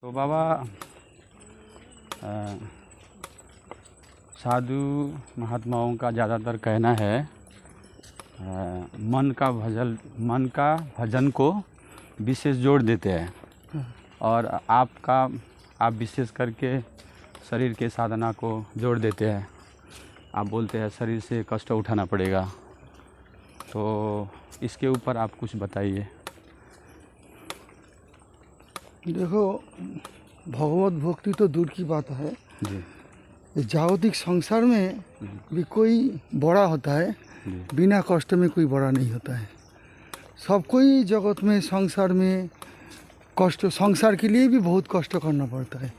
तो बाबा साधु महात्माओं का ज़्यादातर कहना है मन का भजन को विशेष जोड़ देते हैं और आप विशेष करके शरीर के साधना को जोड़ देते हैं। आप बोलते हैं शरीर से कष्ट उठाना पड़ेगा, तो इसके ऊपर आप कुछ बताइए। देखो, भगवत भक्ति तो दूर की बात है जी। जागतिक संसार में भी कोई बड़ा होता है, बिना कष्ट में कोई बड़ा नहीं होता है। सब कोई जगत में संसार में कष्ट, संसार के लिए भी बहुत कष्ट करना पड़ता है।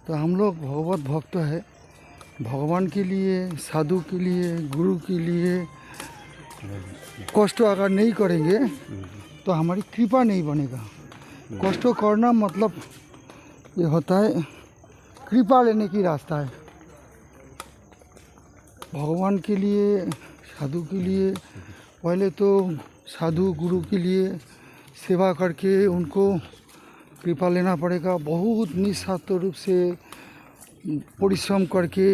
तो हम लोग भगवत भक्त है, भगवान के लिए, साधु के लिए, गुरु के लिए कष्ट अगर नहीं करेंगे तो हमारी कृपा नहीं बनेगा। कष्ट करना मतलब ये होता है कृपा लेने की रास्ता है। भगवान के लिए, साधु के लिए पहले तो साधु गुरु के लिए सेवा करके उनको कृपा लेना पड़ेगा। बहुत निस्वार्थ रूप से परिश्रम करके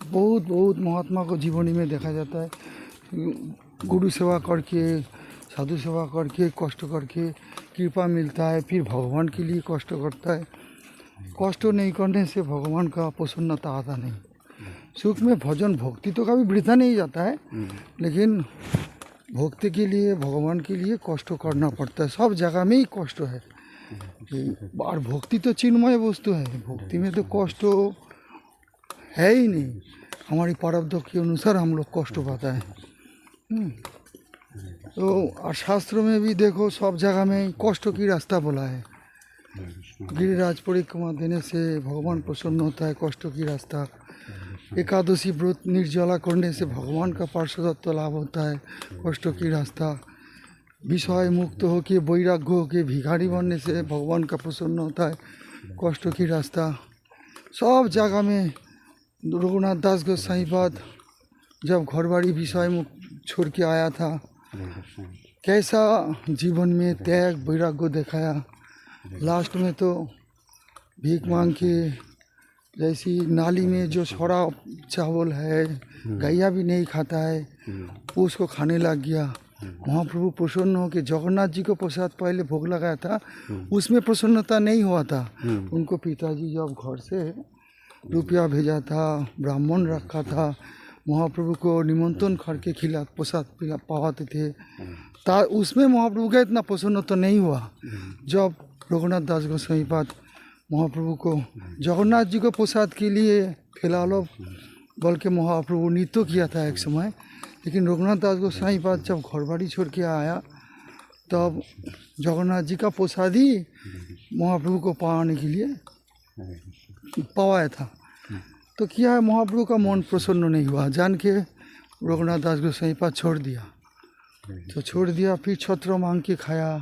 बहुत महात्मा को जीवनी में देखा जाता है। गुरु सेवा करके, साधु सेवा करके, कष्ट करके कृपा मिलता है। फिर भगवान के लिए कष्ट करता है। कष्ट नहीं करने से भगवान का प्रसन्नता आता नहीं। सुख में भजन भक्ति तो कभी वृथा नहीं जाता है, लेकिन भक्ति के लिए, भगवान के लिए कष्ट करना पड़ता है। सब जगह में ही कष्ट है। और भक्ति तो चिन्मय वस्तु है, भक्ति में तो कष्ट है ही नहीं। हमारी प्रारब्ध के अनुसार हम लोग कष्ट पाता है। तो और शास्त्रों में भी देखो, सब जगह में कष्ट की रास्ता बोला है। गिरिराज परिक्रमा देने से भगवान प्रसन्न होता है, कष्ट की रास्ता। एकादशी व्रत निर्जला करने से भगवान का पार्षदत्व लाभ होता है, कष्ट की रास्ता। विषय मुक्त होके, वैराग्य होके भिखारी बनने से भगवान का प्रसन्न होता है, कष्ट की रास्ता। सब जगह में रघुनाथ दास गोसाई पाद जब घरबाड़ी विषय मुक्त छोड़ के आया था, कैसा जीवन में त्याग वैराग्य दिखाया। लास्ट में तो भीख मांग के, जैसी नाली में जो छोड़ा चावल है, गैया भी नहीं खाता है, उसको खाने लग गया। महाप्रभु प्रसन्न हो के जगन्नाथ जी को प्रसाद पहले भोग लगाया था, उसमें प्रसन्नता नहीं हुआ था। उनको पिताजी जब घर से रुपया भेजा था, ब्राह्मण रखा था, महाप्रभु को निमंत्रण करके खिला प्रसाद पावाते थे, उसमें महाप्रभु का इतना प्रसन्न तो नहीं हुआ। जब रघुनाथ दास गोसाई पाद महाप्रभु को जगन्नाथ जी को प्रसाद के लिए खिला लो बोल के महाप्रभु नृत्य किया था एक समय, लेकिन रघुनाथ दास गोसाई पाद जब घरबाड़ी छोड़ के आया तब जगन्नाथ जी का प्रसाद ही महाप्रभु को पाने के लिए पवाया था। तो क्या है, महाप्रभु का मन प्रसन्न नहीं हुआ, जान के रघुनाथ दास गोसाई पाद छोड़ दिया। तो छोड़ दिया, फिर छत्र मांग के खाया,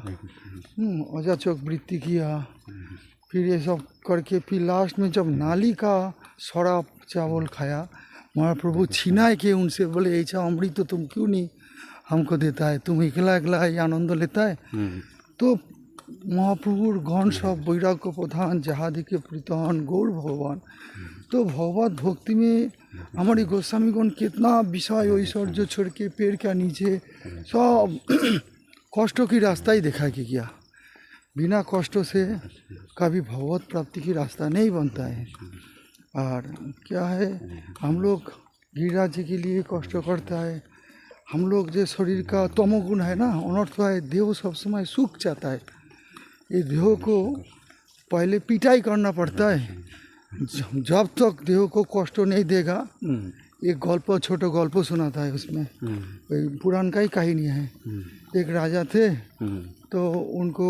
अजाचक वृत्ति किया, फिर ये सब करके फिर लास्ट में जब नाली का सड़ा चावल खाया, महाप्रभु छीना के उनसे बोले, ऐसा अमृत तो तुम क्यों नहीं हमको देता है, तुम अकेला अकेला ये आनंद लेता है। तो महाप्रभुर गण सब वैराग्य प्रधान, जहादि के प्रीतहन गौर भगवान। तो भगवत भक्ति में हमारी गोस्वामीगण कितना विषय ऐश्वर्य छोड़ के पेड़ के नीचे सब कष्टों की रास्ता ही देखा कि क्या बिना कष्टों से कभी भगवत प्राप्ति की रास्ता नहीं बनता है। और क्या है, हम लोग गिरिराज जी के लिए कष्ट करता है। हम लोग जो शरीर का तमोगुण है ना, अनर्थ है, देह सब समय सूख जाता है। ये देह को पहले पिटाई करना पड़ता है, जब तक देह को कष्ट नहीं देगा। एक गल्प, छोटा गल्प सुनाता है उसमें, पुराण का ही कहानी है। एक राजा थे, तो उनको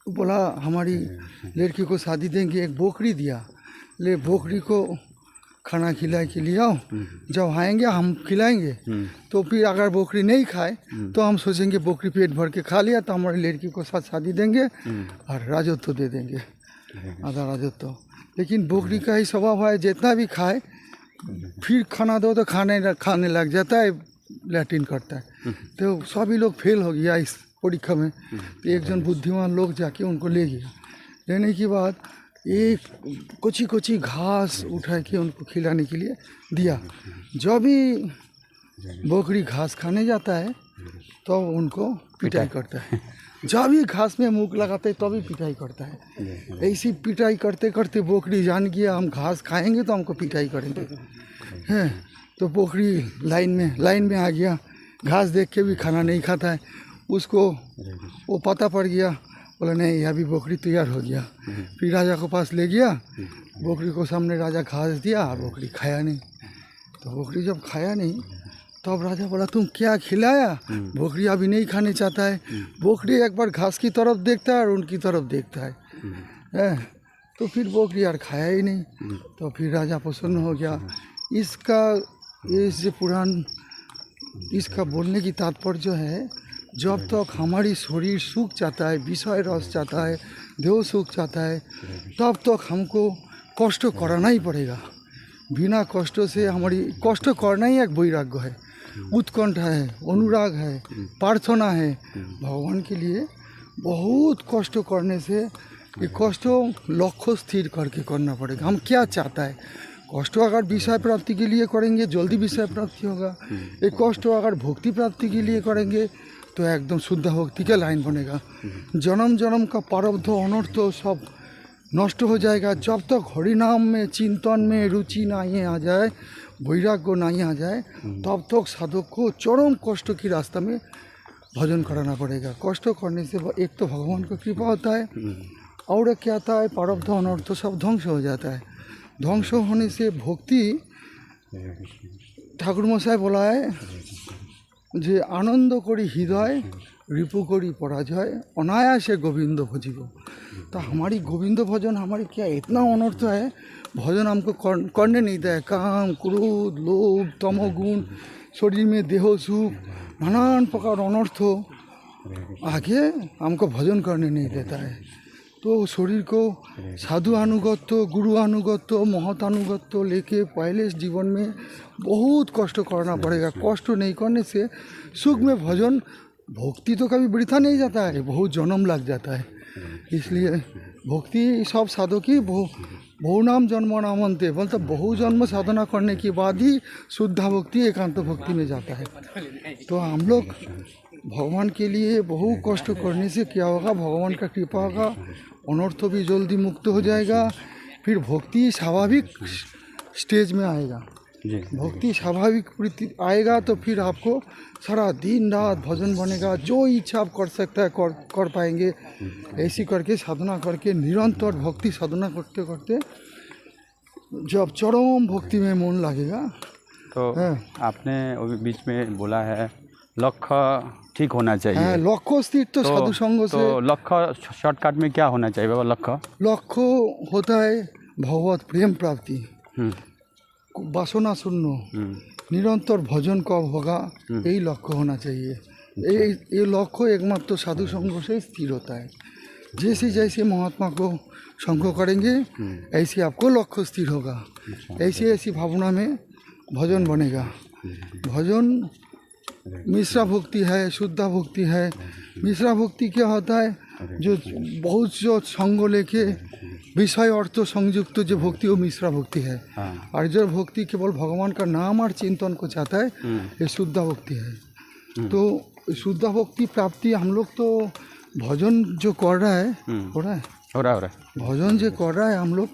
बोला हमारी लड़की को शादी देंगे, एक बकरी दिया, ले बकरी को खाना खिला के लिए आओ, जब आएंगे हम खिलाएंगे। तो फिर अगर बकरी नहीं खाए तो हम सोचेंगे बकरी पेट भर के खा लिया तो हमारी लड़की को साथ शादी देंगे और राजत्व दे देंगे, आधा राजत्व। लेकिन बकरी का ही स्वभाव है, जितना भी खाए फिर खाना दो तो खाने लग जाता है, लैट्रिन करता है। तो सभी लोग फेल हो गया इस परीक्षा में। तो एक जन बुद्धिमान लोग जाके उनको ले गया, लेने के बाद एक कुची कुची घास उठा के उनको खिलाने के लिए दिया। जब भी बकरी घास खाने जाता है तो उनको पिटाई करता है, जब भी घास में मुंह लगाते है तभी पिटाई करता है। ऐसी पिटाई करते करते बकरी जान गया हम घास खाएंगे तो हमको पिटाई करेंगे हैं। तो बकरी लाइन में आ गया, घास देख के भी खाना नहीं खाता है। उसको वो पता पड़ गया, बोला नहीं अभी बकरी तैयार हो गया। फिर राजा को पास ले गया, बकरी को सामने राजा घास दिया, बकरी खाया नहीं। तो बकरी जब खाया नहीं तब राजा बोला तुम क्या खिलाया? बकरी अभी नहीं खाने चाहता है। बकरी एक बार घास की तरफ देखता है और उनकी तरफ देखता है। तो फिर बकरी यार खाया ही नहीं। तो फिर राजा प्रसन्न हो गया। इसका ये पुराण, इसका बोलने की तात्पर्य जो है, जब तक हमारी शरीर सूख जाता है, विषय रस जाता है, देह सूख जाता है, तब तक हमको कष्ट कराना ही पड़ेगा। बिना कष्ट से हमारी कष्ट करना ही एक वैराग्य है, उत्कंठा है, अनुराग है, प्रार्थना है। भगवान के लिए बहुत कष्ट करने से ये कष्ट लक्ष्य स्थिर करके करना पड़ेगा। हम क्या चाहता है, कष्ट अगर विषय प्राप्ति के लिए करेंगे जल्दी विषय प्राप्ति होगा। ये कष्ट अगर भक्ति प्राप्ति के लिए करेंगे तो एकदम शुद्ध भक्ति का लाइन बनेगा। जन्म जन्म का प्रारब्ध अनर्थ सब नष्ट हो जाएगा। जब तक हरिनाम में चिंतन में रुचि नहीं आ जाए, वैराग्य नहीं आ जाए, तब तक साधक को चरम कष्ट की रास्ता में भजन कराना पड़ेगा। कष्ट करने से एक तो भगवान का कृपा होता है और क्या होता है, प्रारब्ध अनर्थ सब ध्वंस हो जाता है। ধ্বংস होने से भक्ति, ঠাকুর মশাই बोला है যে আনন্দ করি হৃদয় रिपु करी पराजय अनायासे गोविंद भजिब। तो हमारी गोविंद भजन हमारी क्या इतना अनर्थ है, भजन हमको करने नहीं देता है। काम क्रोध लोभ तमोगुण शरीर में देह सुख नानान प्रकार अनर्थ आगे हमको भजन करने नहीं देता है। तो शरीर को साधु अनुगत्य गुरु अनुगत्य महत अनुगत्य लेके पहले जीवन में बहुत कष्ट करना पड़ेगा। कष्ट नहीं करने से सुख में भजन भक्ति तो कभी वृथा नहीं जाता है, बहुत जन्म लग जाता है। इसलिए भक्ति सब साधु की बहु नाम जन्म नामंते बोलते बहु जन्म साधना करने के बाद ही शुद्धा भक्ति एकांत भक्ति में जाता है। तो हम लोग भगवान के लिए बहु कष्ट करने से क्या होगा, भगवान का कृपा होगा, अनर्थ भी जल्दी मुक्त हो जाएगा। फिर भक्ति स्वाभाविक स्टेज में आएगा। भक्ति स्वाभाविक वृत्ति आएगा तो फिर आपको सारा दिन रात भजन बनेगा, जो इच्छा आप कर सकता है कर पाएंगे। ऐसी करके साधना करके निरंतर भक्ति साधना करते करते जब चरम भक्ति में मन लगेगा। तो आपने अभी बीच में बोला है लक्ष्य ठीक होना चाहिए। लक्ष्य स्थिर तो साधु संग से। तो लक्ष्य शॉर्टकट में क्या होना चाहिए बाबा? लक्ष्य होता है भगवत प्रेम प्राप्ति, वासना शून्य निरंतर भजन कब होगा, यही लक्ष्य होना चाहिए। ये लक्ष्य एकमात्र साधु संग से स्थिर होता है। जैसे जैसे महात्मा को संग करेंगे ऐसे आपको लक्ष्य स्थिर होगा। ऐसी ऐसी भावना में भजन बनेगा। भजन मिश्रा भक्ति है, शुद्धा भक्ति है। मिश्रा भक्ति क्या होता है, जो बहुत जो संग लेके विषय अर्थ संयुक्त जो भक्ति वो मिश्रा भक्ति है। और जो भक्ति केवल भगवान का नाम और चिंतन को चाहता है ये शुद्धा भक्ति है। तो शुद्धा भक्ति प्राप्ति हम लोग तो भजन जो कर रहा है हो रहा है भजन जो कर रहा है हम लोग,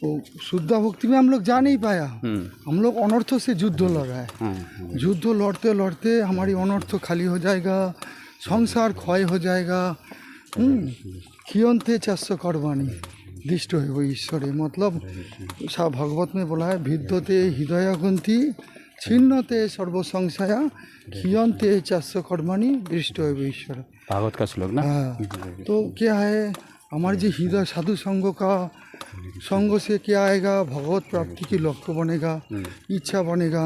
वो शुद्ध भक्ति में हम लोग जा नहीं पाया। हम लोग अनर्थों से युद्ध लड़ रहा है। युद्ध लड़ते लड़ते हमारी अनर्थ खाली हो जाएगा, संसार क्षय हो जाएगा। खियंते चाष्य कर्माणि दृष्ट है वो ईश्वरे, मतलब सब भगवत में बोला है भिद्यते हृदय ग्रंथि छिन्नते सर्व संशया खियंते चाष्य कर्माणि दृष्ट है वो ईश्वर। भागवत का श्लोक ना। तो क्या है, हमारे जो हृदय साधु संघ का संग से क्या आएगा, भगवत प्राप्ति की लक्ष्य बनेगा, इच्छा बनेगा।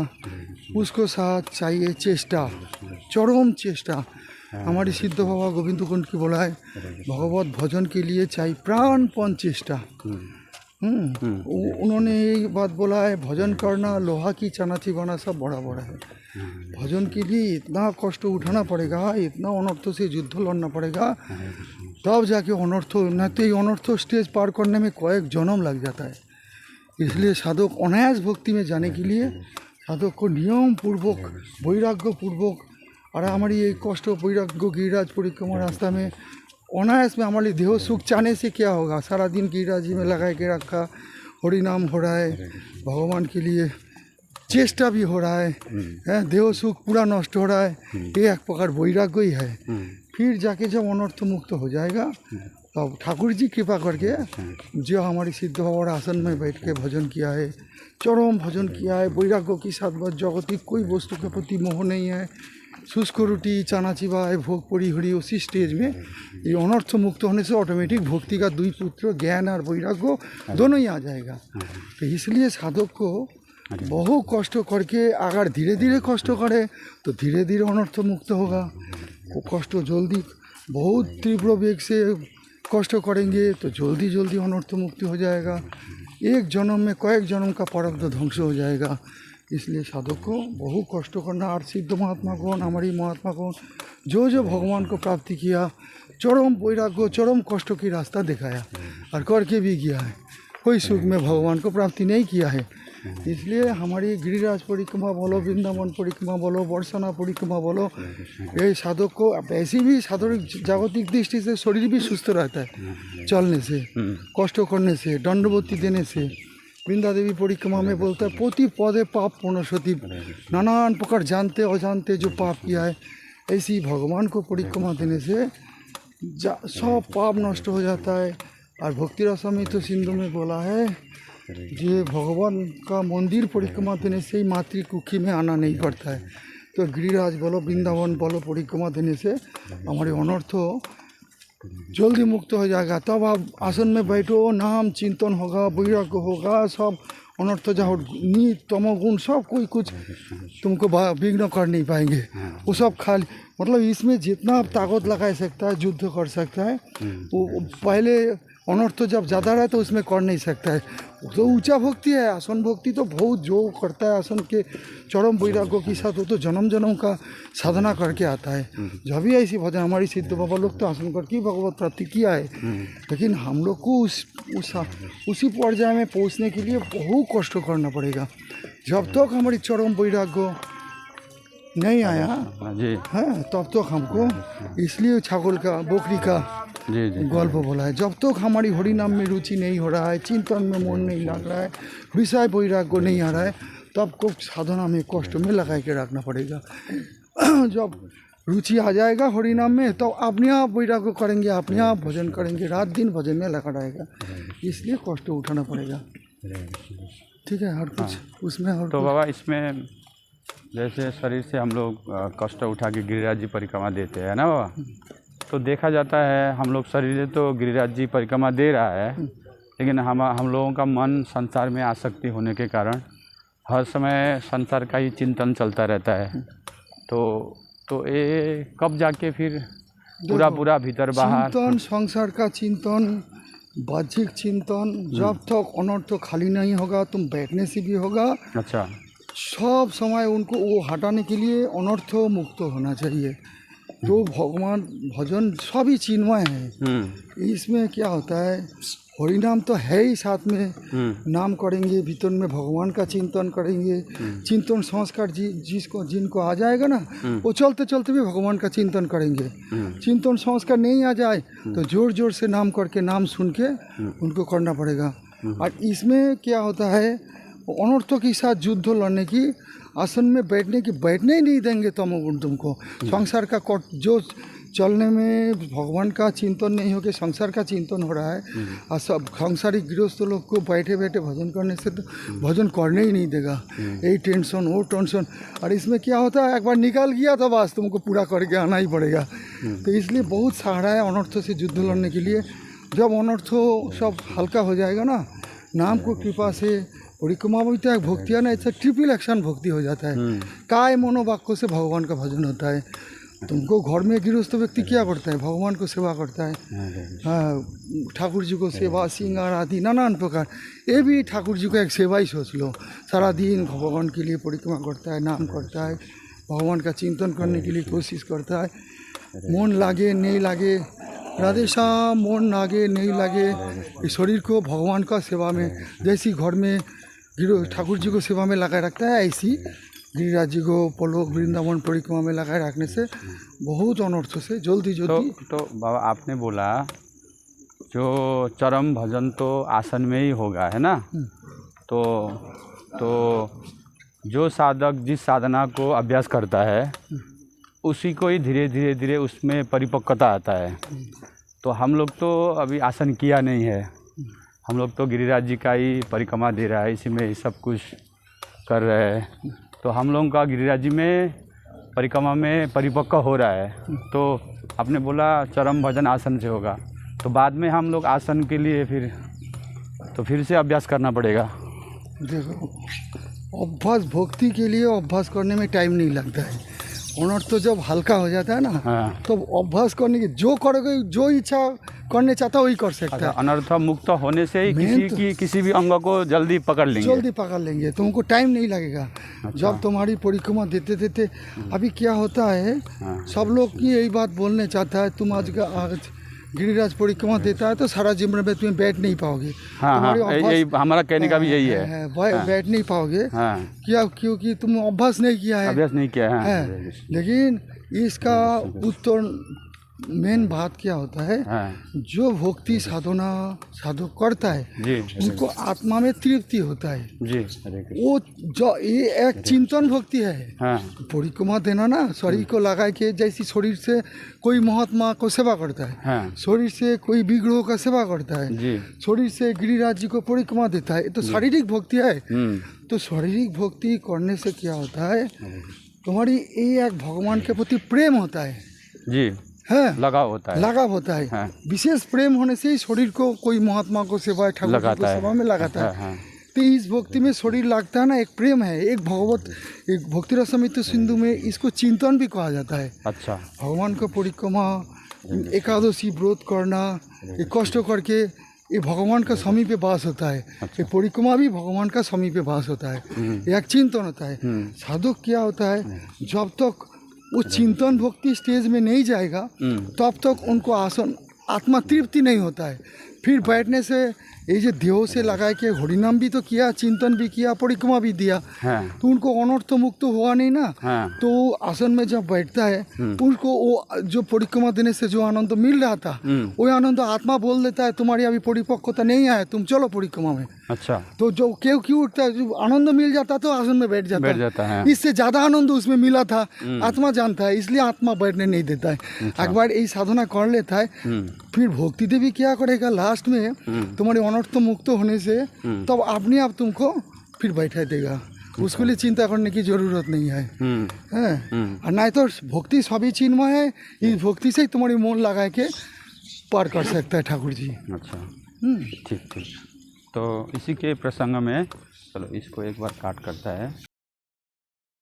उसको साथ चाहिए चेष्टा, चरम चेष्टा। हमारी सिद्ध बाबा गोविंद कुंड की बोला है भगवत भजन के लिए चाहिए प्राणपण चेष्टा। उन्होंने ये बात बोला है, भजन करना लोहा की चनाची बना सब बड़ा बड़ा है। भजन के लिए इतना कष्ट उठाना पड़ेगा, इतना अनर्थों से युद्ध लड़ना पड़ेगा, तब जाके अनर्थ, न तो ये अनर्थ स्टेज पार करने में कয়েক जन्म लग जाता है। इसलिए साधक अनायास भक्ति में जाने के लिए साधक को नियम पूर्वक वैराग्य पूर्वक, और हमारी ये कष्ट वैराग्य गिरिराज परिक्रमा रास्ता में अनायास में हमारे देह सुख चाहने से क्या होगा, सारा दिन गिरिराज जी में लगा के रखा, हरि नाम हो रहा है, भगवान के लिए चेष्टा भी हो रहा है, देह सुख पूरा नष्ट हो रहा है, ये एक प्रकार वैराग्य ही है। फिर जाके जब अनर्थ मुक्त हो जाएगा तब ठाकुर जी कृपा करके जो हमारी सिद्ध बाबा आसन में बैठ के भजन किया है, चरम भजन किया है, वैराग्य के साथ बस जगतिक कोई वस्तु के प्रति मोह नहीं है, शुष्क रोटी चानाची बाय भोग पड़ी हरी, उसी स्टेज में ये अनर्थ मुक्त होने से ऑटोमेटिक भक्ति का दुई पुत्र ज्ञान और वैराग्य दोनों ही आ जाएगा। तो इसलिए साधक को बहु कष्ट करके अगर धीरे धीरे कष्ट करे तो धीरे धीरे अनर्थ मुक्त होगा। वो कष्ट जल्दी बहुत तीव्र वेग से कष्ट करेंगे तो जल्दी जल्दी अनर्थ मुक्ति हो जाएगा। एक जन्म में कয়েক जन्म का प्रारब्ध ध्वंस हो जाएगा। इसलिए साधक को बहु कष्ट करना, और सिद्ध महात्मा कौन, हमारी महात्मा कौन, जो भगवान को प्राप्ति किया, चरम वैराग्य चरम कष्ट की रास्ता दिखाया और करके भी किया है, कोई सुख में भगवान को प्राप्ति नहीं किया है। इसलिए हमारी गिरिराज परिक्रमा बोलो, वृंदावन परिक्रमा बोलो, बरसाना परिक्रमा बोलो, ये साधक को ऐसी भी साधक जागतिक दृष्टि से शरीर भी सुस्त रहता है चलने से, कष्ट करने से, दंडवती देने से। वृंदा देवी परिक्रमा में बोलता है पोति पदे पाप पुनः, नानान प्रकार जानते अजानते जो पाप किया है, ऐसी भगवान को परिक्रमा देने से सब पाप नष्ट हो जाता है। और भक्ति रसामृत सिंधु में बोला है जो भगवान का मंदिर परिक्रमा देने से ही मातृकुखी में आना नहीं पड़ता है। तो गिरिराज बोलो, वृंदावन बोलो, परिक्रमा देने से हमारे अनर्थ जल्दी मुक्त हो जाएगा। तब आप आसन में बैठो, नाम चिंतन होगा, वैराग्य होगा, सब अनर्थ जाओ नीत तमोगुण सब कोई कुछ तुमको विघ्न कर नहीं पाएंगे। वो सब खाली मतलब इसमें जितना आप ताकत लगा सकता है, युद्ध कर सकता है, वो पहले अनर्थ जब ज़्यादा रहे तो उसमें कर नहीं सकता है। तो ऊंचा भक्ति है, आसन भक्ति तो बहुत जो करता है आसन के चरम वैराग्य के साथ, वो तो जन्म जन्म का साधना करके आता है। जब भी ऐसी भजन हमारी सिद्ध बाबा लोग तो आसन करके भगवत प्राप्ति किया है, लेकिन हम लोग को उसी पर्याय में पहुंचने के लिए बहुत कष्ट करना पड़ेगा। जब तक हमारी चरम वैराग्य नहीं आया है तब तक हमको, इसलिए छागल का बोकरी का गल्प बोला है, जब तक हमारी हरि नाम में रुचि नहीं हो रहा है, चिंतन में मन नहीं लग रहा है, विषय वैराग्य नहीं आ रहा है, तब को साधना में कष्ट में लगा के रखना पड़ेगा। जब रुचि आ जाएगा हरि नाम में तो अपने आप वैराग्य करेंगे, अपने आप भजन करेंगे, रात दिन भजन में लगा रहेगा। इसलिए कष्ट उठाना पड़ेगा। ठीक है, और कुछ उसमें और तो बाबा इसमें जैसे शरीर से हम लोग कष्ट उठा के गिरिराज जी परिक्रमा देते हैं ना बाबा, तो देखा जाता है हम लोग शरीर तो गिरिराज जी परिक्रमा दे रहा है, लेकिन हम लोगों का मन संसार में आसक्ति होने के कारण हर समय संसार का ही चिंतन चलता रहता है। तो ये कब जाके फिर पूरा भीतर बाहर चिंतन, संसार का चिंतन, बाह्यिक चिंतन, जब तक अनर्थ खाली नहीं होगा, तुम बैठने से भी होगा। अच्छा, सब समय उनको वो हटाने के लिए अनर्थ मुक्त होना चाहिए। तो भगवान भजन सभी चिन्मय है। इसमें क्या होता है, हरि नाम तो है ही, साथ में नाम करेंगे, भीतर में भगवान का चिंतन करेंगे, चिंतन संस्कार जिनको आ जाएगा ना, वो चलते चलते भी भगवान का चिंतन करेंगे। चिंतन संस्कार नहीं आ जाए तो जोर जोर से नाम करके, नाम सुन के उनको करना पड़ेगा। और इसमें क्या होता है, अनर्थों के साथ युद्ध लड़ने की, आसन में बैठने ही नहीं देंगे तमोगुण तुमको। संसार का जो चलने में भगवान का चिंतन नहीं होकर संसार का चिंतन हो रहा है, और सब सांसारिक गृहस्थ लोग को बैठे बैठे भजन करने से तो भजन करने ही नहीं देगा। यही टेंशन, वो टेंशन, और इसमें क्या होता है, एक बार निकल गया तो बस तुमको पूरा करके आना ही पड़ेगा। तो इसलिए बहुत सहारा है अनर्थों से युद्ध लड़ने के लिए। जब अनर्थों सब हल्का हो जाएगा ना, नाम को कृपा से परिक्रमा भी तो एक भक्ति है ना, ऐसा ट्रिपल एक्शन भक्ति हो जाता है। काय मनोवाक्य से भगवान का भजन होता है। तुमको घर में गृहस्थ व्यक्ति क्या करता है, भगवान को सेवा करता है, हाँ, ठाकुर जी को सेवा, श्रृंगार आदि नानान प्रकार। ये भी ठाकुर जी को एक सेवा ही सोच लो। सारा दिन भगवान के लिए परिक्रमा करता है, नाम करता है, भगवान का चिंतन करने के लिए कोशिश करता है। मन लागे नहीं लागे, राधे श्याम, मन लागे नहीं लागे, इस शरीर को भगवान का सेवा में, जैसी घर में ठाकुर जी को सेवा में लगाए रखता है, ऐसी गिरिराज जी को पलोक वृंदावन परिक्रमा में लगाए रखने से बहुत अनर्थ से जल्दी जल्दी। तो बाबा आपने बोला जो चरम भजन तो आसन में ही होगा, है ना। तो जो साधक जिस साधना को अभ्यास करता है उसी को ही धीरे धीरे उसमें परिपक्वता आता है। तो हम लोग तो अभी आसन किया नहीं है, हम लोग तो गिरिराज जी का ही परिक्रमा दे रहा है, इसी में ही सब कुछ कर रहे हैं। तो हम लोगों का गिरिराज जी में परिक्रमा में परिपक्व हो रहा है। तो आपने बोला चरम भजन आसन से होगा, तो बाद में हम लोग आसन के लिए फिर से अभ्यास करना पड़ेगा। देखो, अभ्यास भक्ति के लिए अभ्यास करने में टाइम नहीं लगता है। अनर्थ तो जब हल्का हो जाता है ना, हाँ। तो अभ्यास करने की जो करोगे, जो इच्छा करने चाहता है वही कर सकता है। अनर्थ मुक्त होने से ही किसी भी अंग को जल्दी पकड़ लेंगे, तुमको टाइम नहीं लगेगा। अच्छा। जब तुम्हारी परिक्रमा देते देते अभी क्या होता है, सब लोग की यही बात बोलने चाहता है, तुम आज गिरिराज परिक्रमा देता है तो सारा जीवन में तुम्हें बैठ नहीं पाओगे। हाँ, यही हमारा कहने का भी यही है, बैठ नहीं पाओगे। हाँ। क्या, क्योंकि तुम अभ्यास नहीं किया है। लेकिन इसका उत्तर मेन बात क्या होता है, जो भक्ति साधना साधक करता है जी, उनको आत्मा में तृप्ति होता है जी। वो जो ये एक चिंतन भक्ति है। हाँ। परिक्रमा देना ना, शरीर को लगा के, जैसी शरीर से कोई महात्मा को सेवा करता है, हाँ। शरीर से कोई विग्रह का सेवा करता है जी। शरीर से गिरिराज जी को परिक्रमा देता है, ये तो शारीरिक भक्ति है। तो शारीरिक भक्ति करने से क्या होता है, तुम्हारी ये एक भगवान के प्रति प्रेम होता है जी, है, लगाव होता है। हाँ। विशेष प्रेम होने से ही शरीर को कोई महात्मा को सेवा, ठाकुर जी को सेवा में लगाता है। हाँ। तो इस भक्ति में शरीर लगता है ना, एक प्रेम है, एक भक्ति रसमित सिंधु में इसको चिंतन भी कहा जाता है। अच्छा। भगवान को परिक्रमा, एकादशी व्रत करना, ये कष्ट करके ये भगवान का समीप वास होता है। ये परिक्रमा भी भगवान का समीप वास होता है, एक चिंतन होता है। साधक क्या होता है, जब तक वो चिंतन भक्ति स्टेज में नहीं जाएगा तब तक उनको आसन आत्मा तृप्ति नहीं होता है। फिर बैठने से ये जो देह से लगा के हरिनाम भी तो किया, चिंतन भी किया, परिक्रमा भी दिया, तो उनको अनर्थ मुक्त हुआ नहीं ना। तो आसन में जब बैठता है उनको वो जो परिक्रमा देने से जो आनंद मिल रहा था, वो आनंद आत्मा बोल देता है तुम्हारी अभी परिपक्वता नहीं आया, तुम चलो परिक्रमा में। अच्छा। तो जो क्यों उठता है, जो आनंद मिल जाता तो आसन में बैठ जाता है। इससे ज्यादा आनंद उसमें मिला था, आत्मा जानता है, इसलिए आत्मा बैठने नहीं देता है। एक बार यही साधना कर लेता है, फिर भक्ति देवी क्या करेगा, लास्ट में तुम्हारी अनर्थ मुक्त होने से तब अपने आप तुमको फिर बैठा देगा। उसके लिए चिंता करने की जरूरत नहीं है। और नहीं तो भक्ति सभी चिन्मय है, इस भक्ति से ही तुम्हारी मन लगा के पार कर सकता है ठाकुर जी। अच्छा, ठीक। तो इसी के प्रसंग में चलो इसको एक बार काट करता है।